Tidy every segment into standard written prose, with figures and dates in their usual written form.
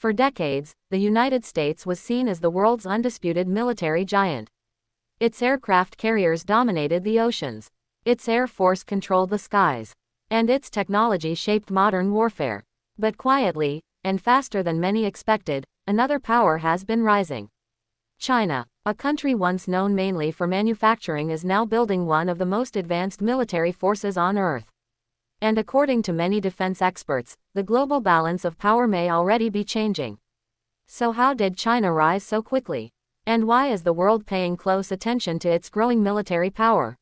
For decades, the United States was seen as the world's undisputed military giant. Its aircraft carriers dominated the oceans. Its air force controlled the skies. And its technology shaped modern warfare. But quietly, and faster than many expected, another power has been rising. China, a country once known mainly for manufacturing, is now building one of the most advanced military forces on Earth. And according to many defense experts, the global balance of power may already be changing. So how did China rise so quickly? And why is the world paying close attention to its growing military power?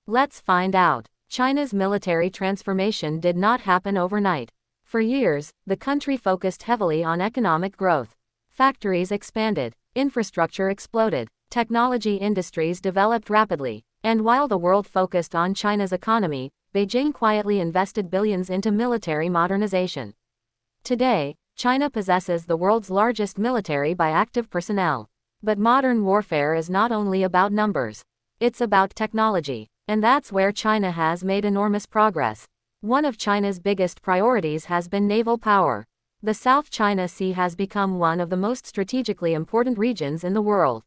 Let's find out. China's military transformation did not happen overnight. For years, the country focused heavily on economic growth. Factories expanded, infrastructure exploded, technology industries developed rapidly, and while the world focused on China's economy, Beijing quietly invested billions into military modernization. Today, China possesses the world's largest military by active personnel. But modern warfare is not only about numbers. It's about technology. And that's where China has made enormous progress. One of China's biggest priorities has been naval power. The South China Sea has become one of the most strategically important regions in the world.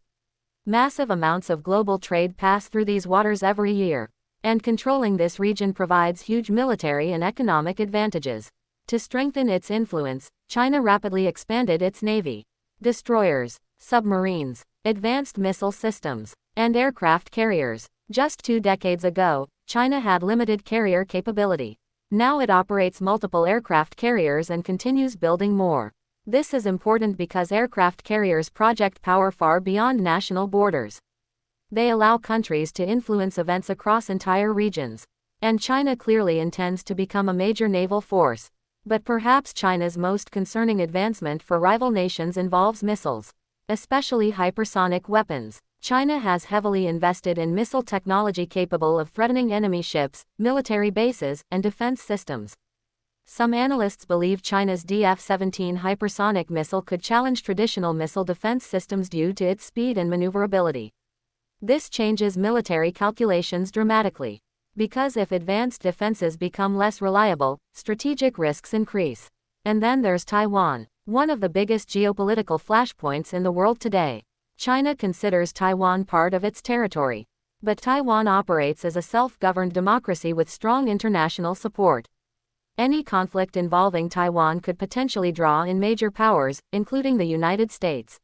Massive amounts of global trade pass through these waters every year. And controlling this region provides huge military and economic advantages. To strengthen its influence, China rapidly expanded its navy. Destroyers, submarines, advanced missile systems, and aircraft carriers. Just 2 decades ago, China had limited carrier capability. Now it operates multiple aircraft carriers and continues building more. This is important because aircraft carriers project power far beyond national borders. They allow countries to influence events across entire regions. And China clearly intends to become a major naval force. But perhaps China's most concerning advancement for rival nations involves missiles. Especially hypersonic weapons. China has heavily invested in missile technology capable of threatening enemy ships, military bases, and defense systems. Some analysts believe China's DF-17 hypersonic missile could challenge traditional missile defense systems due to its speed and maneuverability. This changes military calculations dramatically. Because if advanced defenses become less reliable, strategic risks increase. And then there's Taiwan, one of the biggest geopolitical flashpoints in the world today. China considers Taiwan part of its territory. But Taiwan operates as a self-governed democracy with strong international support. Any conflict involving Taiwan could potentially draw in major powers, including the United States.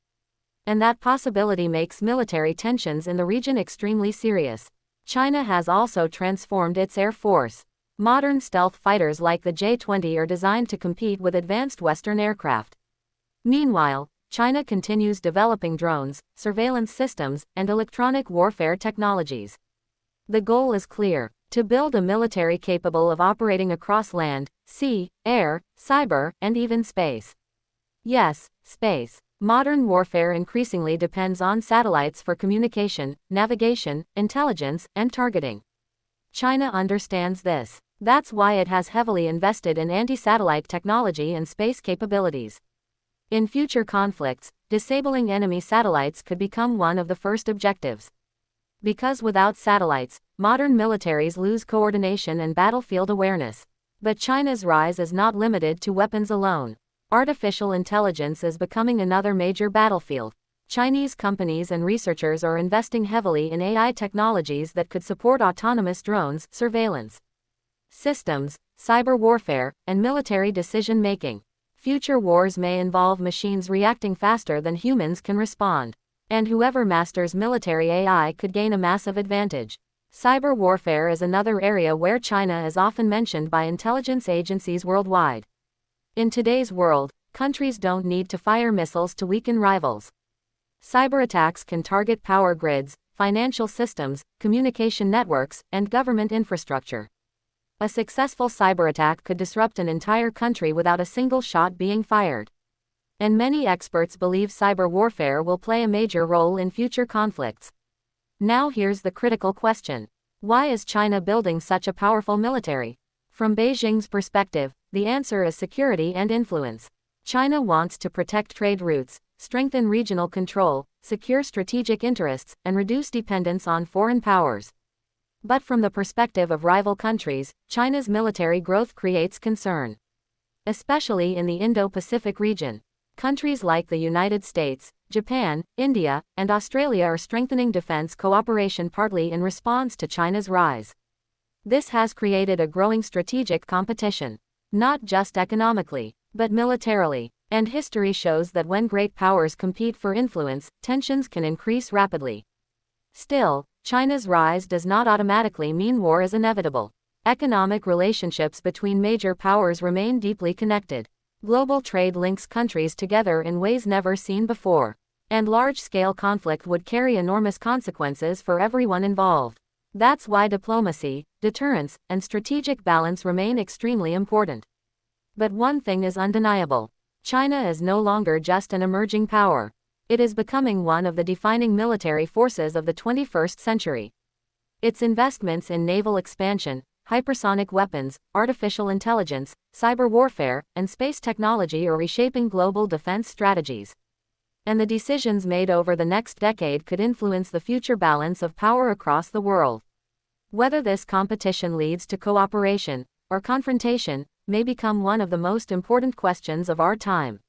And that possibility makes military tensions in the region extremely serious. China has also transformed its air force. Modern stealth fighters like the J-20 are designed to compete with advanced Western aircraft. Meanwhile, China continues developing drones, surveillance systems, and electronic warfare technologies. The goal is clear: to build a military capable of operating across land, sea, air, cyber, and even space. Yes, space. Modern warfare increasingly depends on satellites for communication, navigation, intelligence, and targeting. China understands this. That's why it has heavily invested in anti-satellite technology and space capabilities. In future conflicts, disabling enemy satellites could become one of the first objectives. Because without satellites, modern militaries lose coordination and battlefield awareness. But China's rise is not limited to weapons alone. Artificial intelligence is becoming another major battlefield. Chinese companies and researchers are investing heavily in AI technologies that could support autonomous drones, surveillance systems, cyber warfare, and military decision-making. Future wars may involve machines reacting faster than humans can respond. And whoever masters military AI could gain a massive advantage. Cyber warfare is another area where China is often mentioned by intelligence agencies worldwide. In today's world, countries don't need to fire missiles to weaken rivals. Cyber attacks can target power grids, financial systems, communication networks, and government infrastructure. A successful cyber attack could disrupt an entire country without a single shot being fired. And many experts believe cyber warfare will play a major role in future conflicts. Now here's the critical question. Why is China building such a powerful military? From Beijing's perspective, the answer is security and influence. China wants to protect trade routes, strengthen regional control, secure strategic interests, and reduce dependence on foreign powers. But from the perspective of rival countries, China's military growth creates concern. Especially in the Indo-Pacific region. Countries like the United States, Japan, India, and Australia are strengthening defense cooperation partly in response to China's rise. This has created a growing strategic competition, not just economically, but militarily, and history shows that when great powers compete for influence, tensions can increase rapidly. Still, China's rise does not automatically mean war is inevitable. Economic relationships between major powers remain deeply connected. Global trade links countries together in ways never seen before, and large-scale conflict would carry enormous consequences for everyone involved. That's why diplomacy, deterrence, and strategic balance remain extremely important. But one thing is undeniable. China is no longer just an emerging power. It is becoming one of the defining military forces of the 21st century. Its investments in naval expansion, hypersonic weapons, artificial intelligence, cyber warfare, and space technology are reshaping global defense strategies. And the decisions made over the next decade could influence the future balance of power across the world. Whether this competition leads to cooperation or confrontation may become one of the most important questions of our time.